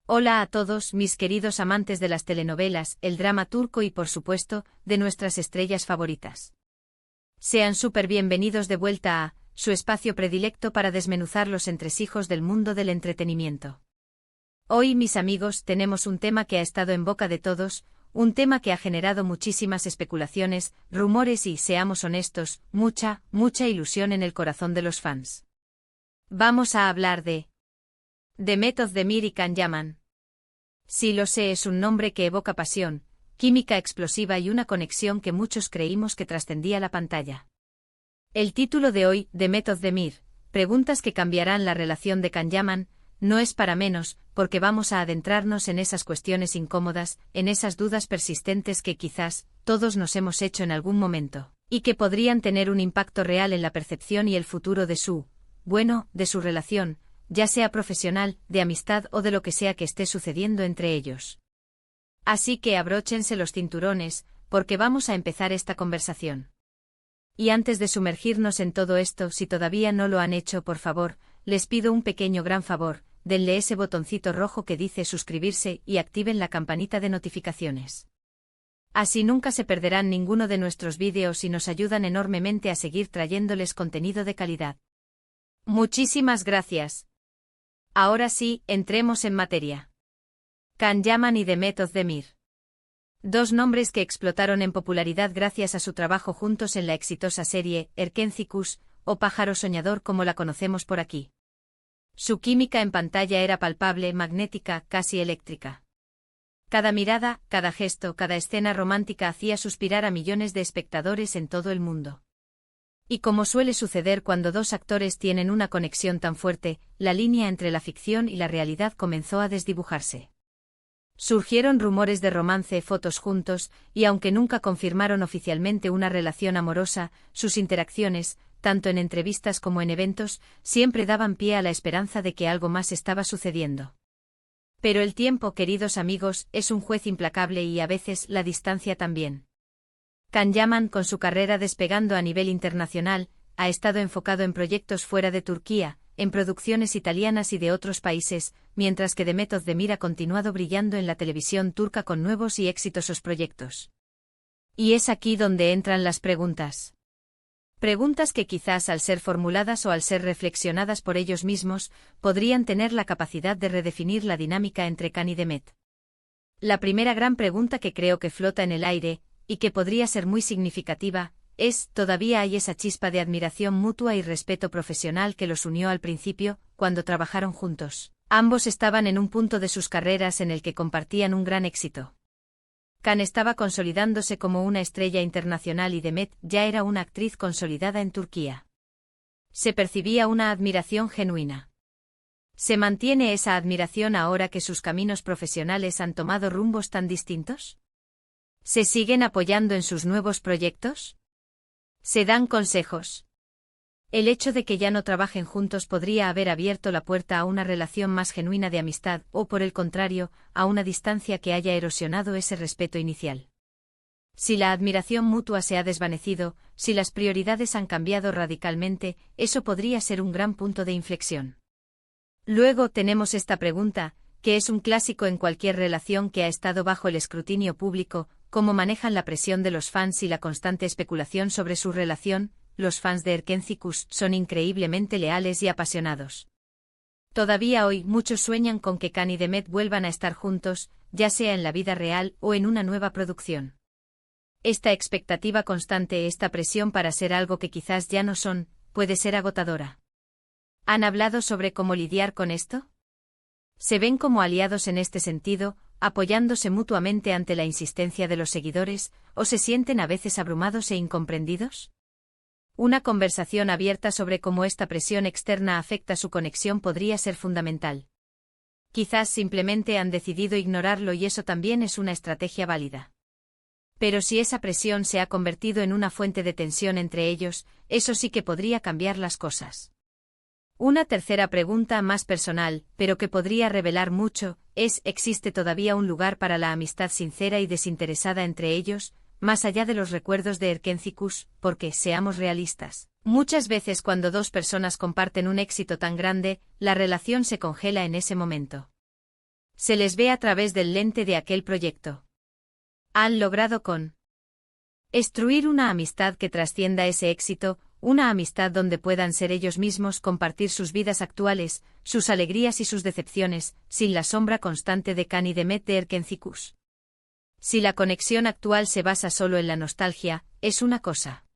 Hola a todos mis queridos amantes de las telenovelas, el drama turco y por supuesto, de nuestras estrellas favoritas. Sean súper bienvenidos de vuelta a su espacio predilecto para desmenuzar los entresijos del mundo del entretenimiento. Hoy, mis amigos, tenemos un tema que ha estado en boca de todos, un tema que ha generado muchísimas especulaciones, rumores y, seamos honestos, mucha ilusión en el corazón de los fans. Vamos a hablar de Demet Özdemir y Can Yaman. Sí, lo sé, es un nombre que evoca pasión, química explosiva y una conexión que muchos creímos que trascendía la pantalla. El título de hoy, Demet Özdemir, preguntas que cambiarán la relación de Can Yaman, no es para menos, porque vamos a adentrarnos en esas cuestiones incómodas, en esas dudas persistentes que quizás todos nos hemos hecho en algún momento, y que podrían tener un impacto real en la percepción y el futuro de su relación, ya sea profesional, de amistad o de lo que sea que esté sucediendo entre ellos. Así que abróchense los cinturones, porque vamos a empezar esta conversación. Y antes de sumergirnos en todo esto, si todavía no lo han hecho, por favor, les pido un pequeño gran favor, denle ese botoncito rojo que dice suscribirse y activen la campanita de notificaciones. Así nunca se perderán ninguno de nuestros vídeos y nos ayudan enormemente a seguir trayéndoles contenido de calidad. Muchísimas gracias. Ahora sí, entremos en materia. Can Yaman y Demet Özdemir. Dos nombres que explotaron en popularidad gracias a su trabajo juntos en la exitosa serie Erkencikus, o Pájaro Soñador como la conocemos por aquí. Su química en pantalla era palpable, magnética, casi eléctrica. Cada mirada, cada gesto, cada escena romántica hacía suspirar a millones de espectadores en todo el mundo. Y como suele suceder cuando dos actores tienen una conexión tan fuerte, la línea entre la ficción y la realidad comenzó a desdibujarse. Surgieron rumores de romance, fotos juntos, y aunque nunca confirmaron oficialmente una relación amorosa, sus interacciones, tanto en entrevistas como en eventos, siempre daban pie a la esperanza de que algo más estaba sucediendo. Pero el tiempo, queridos amigos, es un juez implacable y a veces la distancia también. Can Yaman, con su carrera despegando a nivel internacional, ha estado enfocado en proyectos fuera de Turquía, en producciones italianas y de otros países, mientras que Demet Özdemir ha continuado brillando en la televisión turca con nuevos y exitosos proyectos. Y es aquí donde entran las preguntas. Preguntas que quizás al ser formuladas o al ser reflexionadas por ellos mismos, podrían tener la capacidad de redefinir la dinámica entre Can y Demet. La primera gran pregunta que creo que flota en el aire, y que podría ser muy significativa, es, ¿todavía hay esa chispa de admiración mutua y respeto profesional que los unió al principio, cuando trabajaron juntos? Ambos estaban en un punto de sus carreras en el que compartían un gran éxito. Can estaba consolidándose como una estrella internacional y Demet ya era una actriz consolidada en Turquía. Se percibía una admiración genuina. ¿Se mantiene esa admiración ahora que sus caminos profesionales han tomado rumbos tan distintos? ¿Se siguen apoyando en sus nuevos proyectos? ¿Se dan consejos? El hecho de que ya no trabajen juntos podría haber abierto la puerta a una relación más genuina de amistad o, por el contrario, a una distancia que haya erosionado ese respeto inicial. Si la admiración mutua se ha desvanecido, si las prioridades han cambiado radicalmente, eso podría ser un gran punto de inflexión. Luego tenemos esta pregunta, que es un clásico en cualquier relación que ha estado bajo el escrutinio público: ¿cómo manejan la presión de los fans y la constante especulación sobre su relación? Los fans de Erkencikus son increíblemente leales y apasionados. Todavía hoy muchos sueñan con que Can y Demet vuelvan a estar juntos, ya sea en la vida real o en una nueva producción. Esta expectativa constante, esta presión para ser algo que quizás ya no son, puede ser agotadora. ¿Han hablado sobre cómo lidiar con esto? ¿Se ven como aliados en este sentido, apoyándose mutuamente ante la insistencia de los seguidores, o se sienten a veces abrumados e incomprendidos? Una conversación abierta sobre cómo esta presión externa afecta su conexión podría ser fundamental. Quizás simplemente han decidido ignorarlo y eso también es una estrategia válida. Pero si esa presión se ha convertido en una fuente de tensión entre ellos, eso sí que podría cambiar las cosas. Una tercera pregunta más personal, pero que podría revelar mucho, es: ¿existe todavía un lugar para la amistad sincera y desinteresada entre ellos, más allá de los recuerdos de Erkencikus? Porque, seamos realistas, muchas veces cuando dos personas comparten un éxito tan grande, la relación se congela en ese momento. Se les ve a través del lente de aquel proyecto. Han logrado construir una amistad que trascienda ese éxito, una amistad donde puedan ser ellos mismos, compartir sus vidas actuales, sus alegrías y sus decepciones, sin la sombra constante de Can y Demet de Erkencicus. Si la conexión actual se basa solo en la nostalgia, es una cosa.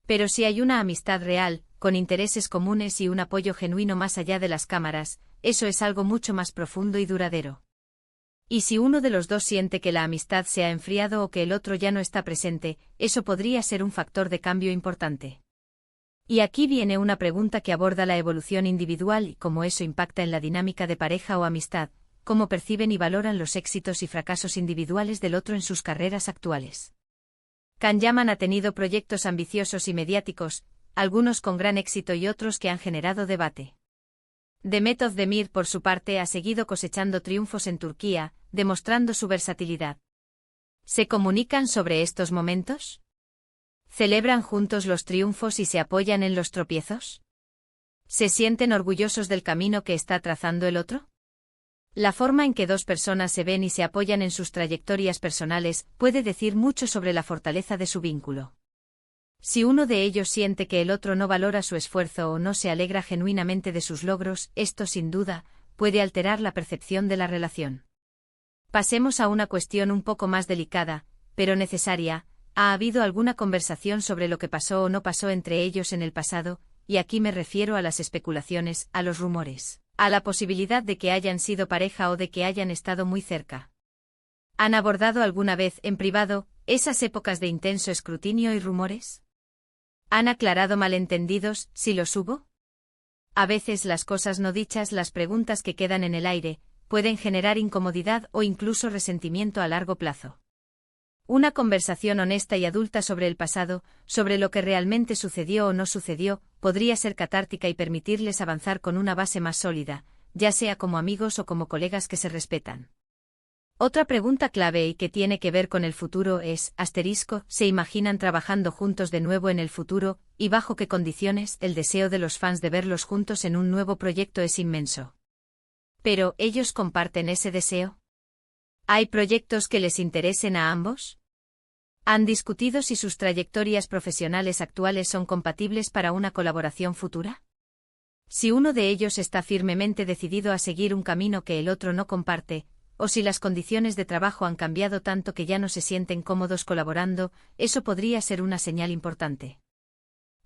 Pero si hay una amistad real, con intereses comunes y un apoyo genuino más allá de las cámaras, eso es algo mucho más profundo y duradero. Y si uno de los dos siente que la amistad se ha enfriado o que el otro ya no está presente, eso podría ser un factor de cambio importante. Y aquí viene una pregunta que aborda la evolución individual y cómo eso impacta en la dinámica de pareja o amistad, cómo perciben y valoran los éxitos y fracasos individuales del otro en sus carreras actuales. Can Yaman ha tenido proyectos ambiciosos y mediáticos, algunos con gran éxito y otros que han generado debate. Demet Özdemir, por su parte, ha seguido cosechando triunfos en Turquía, demostrando su versatilidad. ¿Se comunican sobre estos momentos? ¿Celebran juntos los triunfos y se apoyan en los tropiezos? ¿Se sienten orgullosos del camino que está trazando el otro? La forma en que dos personas se ven y se apoyan en sus trayectorias personales puede decir mucho sobre la fortaleza de su vínculo. Si uno de ellos siente que el otro no valora su esfuerzo o no se alegra genuinamente de sus logros, esto sin duda puede alterar la percepción de la relación. Pasemos a una cuestión un poco más delicada, pero necesaria. ¿Ha habido alguna conversación sobre lo que pasó o no pasó entre ellos en el pasado? Y aquí me refiero a las especulaciones, a los rumores, a la posibilidad de que hayan sido pareja o de que hayan estado muy cerca. ¿Han abordado alguna vez en privado esas épocas de intenso escrutinio y rumores? ¿Han aclarado malentendidos, si los hubo? A veces las cosas no dichas, las preguntas que quedan en el aire, pueden generar incomodidad o incluso resentimiento a largo plazo. Una conversación honesta y adulta sobre el pasado, sobre lo que realmente sucedió o no sucedió, podría ser catártica y permitirles avanzar con una base más sólida, ya sea como amigos o como colegas que se respetan. Otra pregunta clave y que tiene que ver con el futuro es, ¿se imaginan trabajando juntos de nuevo en el futuro, y bajo qué condiciones? El deseo de los fans de verlos juntos en un nuevo proyecto es inmenso. ¿Pero ellos comparten ese deseo? ¿Hay proyectos que les interesen a ambos? ¿Han discutido si sus trayectorias profesionales actuales son compatibles para una colaboración futura? Si uno de ellos está firmemente decidido a seguir un camino que el otro no comparte, o si las condiciones de trabajo han cambiado tanto que ya no se sienten cómodos colaborando, eso podría ser una señal importante.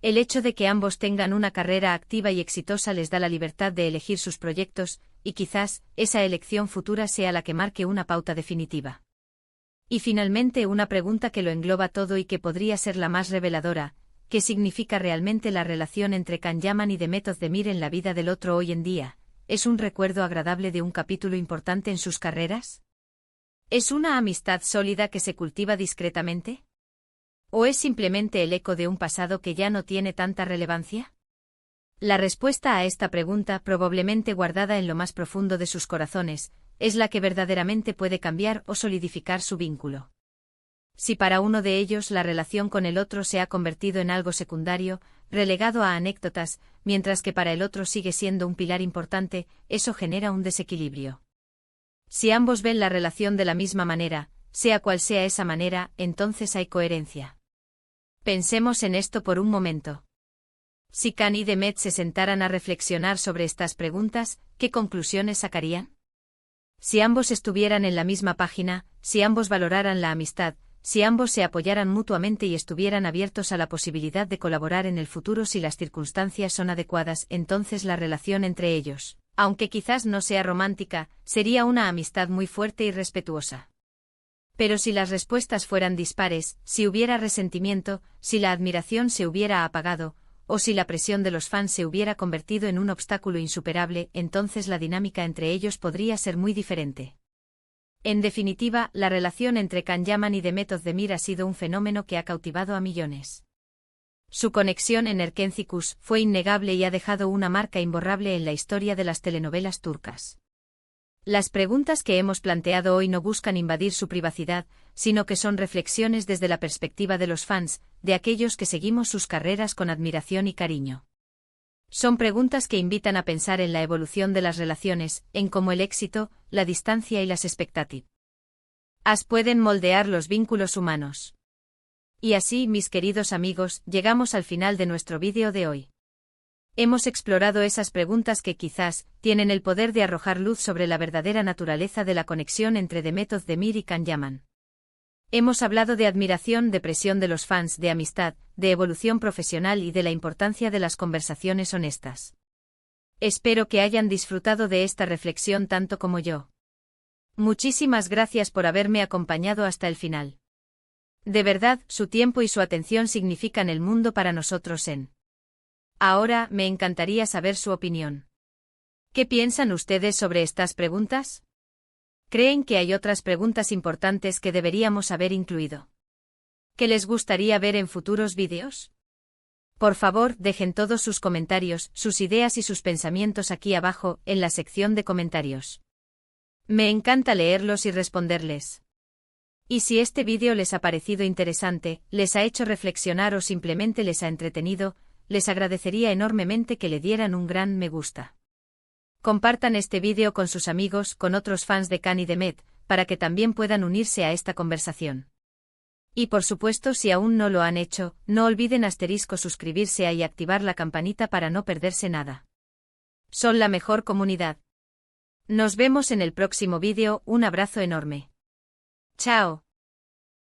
El hecho de que ambos tengan una carrera activa y exitosa les da la libertad de elegir sus proyectos, y quizás esa elección futura sea la que marque una pauta definitiva. Y finalmente una pregunta que lo engloba todo y que podría ser la más reveladora: ¿qué significa realmente la relación entre Can Yaman y Demet Özdemir en la vida del otro hoy en día? ¿Es un recuerdo agradable de un capítulo importante en sus carreras? ¿Es una amistad sólida que se cultiva discretamente? ¿O es simplemente el eco de un pasado que ya no tiene tanta relevancia? La respuesta a esta pregunta, probablemente guardada en lo más profundo de sus corazones, es la que verdaderamente puede cambiar o solidificar su vínculo. Si para uno de ellos la relación con el otro se ha convertido en algo secundario, relegado a anécdotas, mientras que para el otro sigue siendo un pilar importante, eso genera un desequilibrio. Si ambos ven la relación de la misma manera, sea cual sea esa manera, entonces hay coherencia. Pensemos en esto por un momento. Si Can y Demet se sentaran a reflexionar sobre estas preguntas, ¿qué conclusiones sacarían? Si ambos estuvieran en la misma página, si ambos valoraran la amistad, si ambos se apoyaran mutuamente y estuvieran abiertos a la posibilidad de colaborar en el futuro si las circunstancias son adecuadas, entonces la relación entre ellos, aunque quizás no sea romántica, sería una amistad muy fuerte y respetuosa. Pero si las respuestas fueran dispares, si hubiera resentimiento, si la admiración se hubiera apagado, o si la presión de los fans se hubiera convertido en un obstáculo insuperable, entonces la dinámica entre ellos podría ser muy diferente. En definitiva, la relación entre Can Yaman y Demet Özdemir ha sido un fenómeno que ha cautivado a millones. Su conexión en Erkencicus fue innegable y ha dejado una marca imborrable en la historia de las telenovelas turcas. Las preguntas que hemos planteado hoy no buscan invadir su privacidad, sino que son reflexiones desde la perspectiva de los fans, de aquellos que seguimos sus carreras con admiración y cariño. Son preguntas que invitan a pensar en la evolución de las relaciones, en cómo el éxito, la distancia y las expectativas pueden moldear los vínculos humanos. Y así, mis queridos amigos, llegamos al final de nuestro vídeo de hoy. Hemos explorado esas preguntas que quizás tienen el poder de arrojar luz sobre la verdadera naturaleza de la conexión entre Demet Özdemir y Can Yaman. Hemos hablado de admiración, de presión de los fans, de amistad, de evolución profesional y de la importancia de las conversaciones honestas. Espero que hayan disfrutado de esta reflexión tanto como yo. Muchísimas gracias por haberme acompañado hasta el final. De verdad, su tiempo y su atención significan el mundo para nosotros en. Ahora, me encantaría saber su opinión. ¿Qué piensan ustedes sobre estas preguntas? ¿Creen que hay otras preguntas importantes que deberíamos haber incluido? ¿Qué les gustaría ver en futuros vídeos? Por favor, dejen todos sus comentarios, sus ideas y sus pensamientos aquí abajo, en la sección de comentarios. Me encanta leerlos y responderles. Y si este vídeo les ha parecido interesante, les ha hecho reflexionar o simplemente les ha entretenido, les agradecería enormemente que le dieran un gran me gusta. Compartan este vídeo con sus amigos, con otros fans de Can y Demet, para que también puedan unirse a esta conversación. Y por supuesto, si aún no lo han hecho, no olviden suscribirse y activar la campanita para no perderse nada. Son la mejor comunidad. Nos vemos en el próximo vídeo, un abrazo enorme. Chao.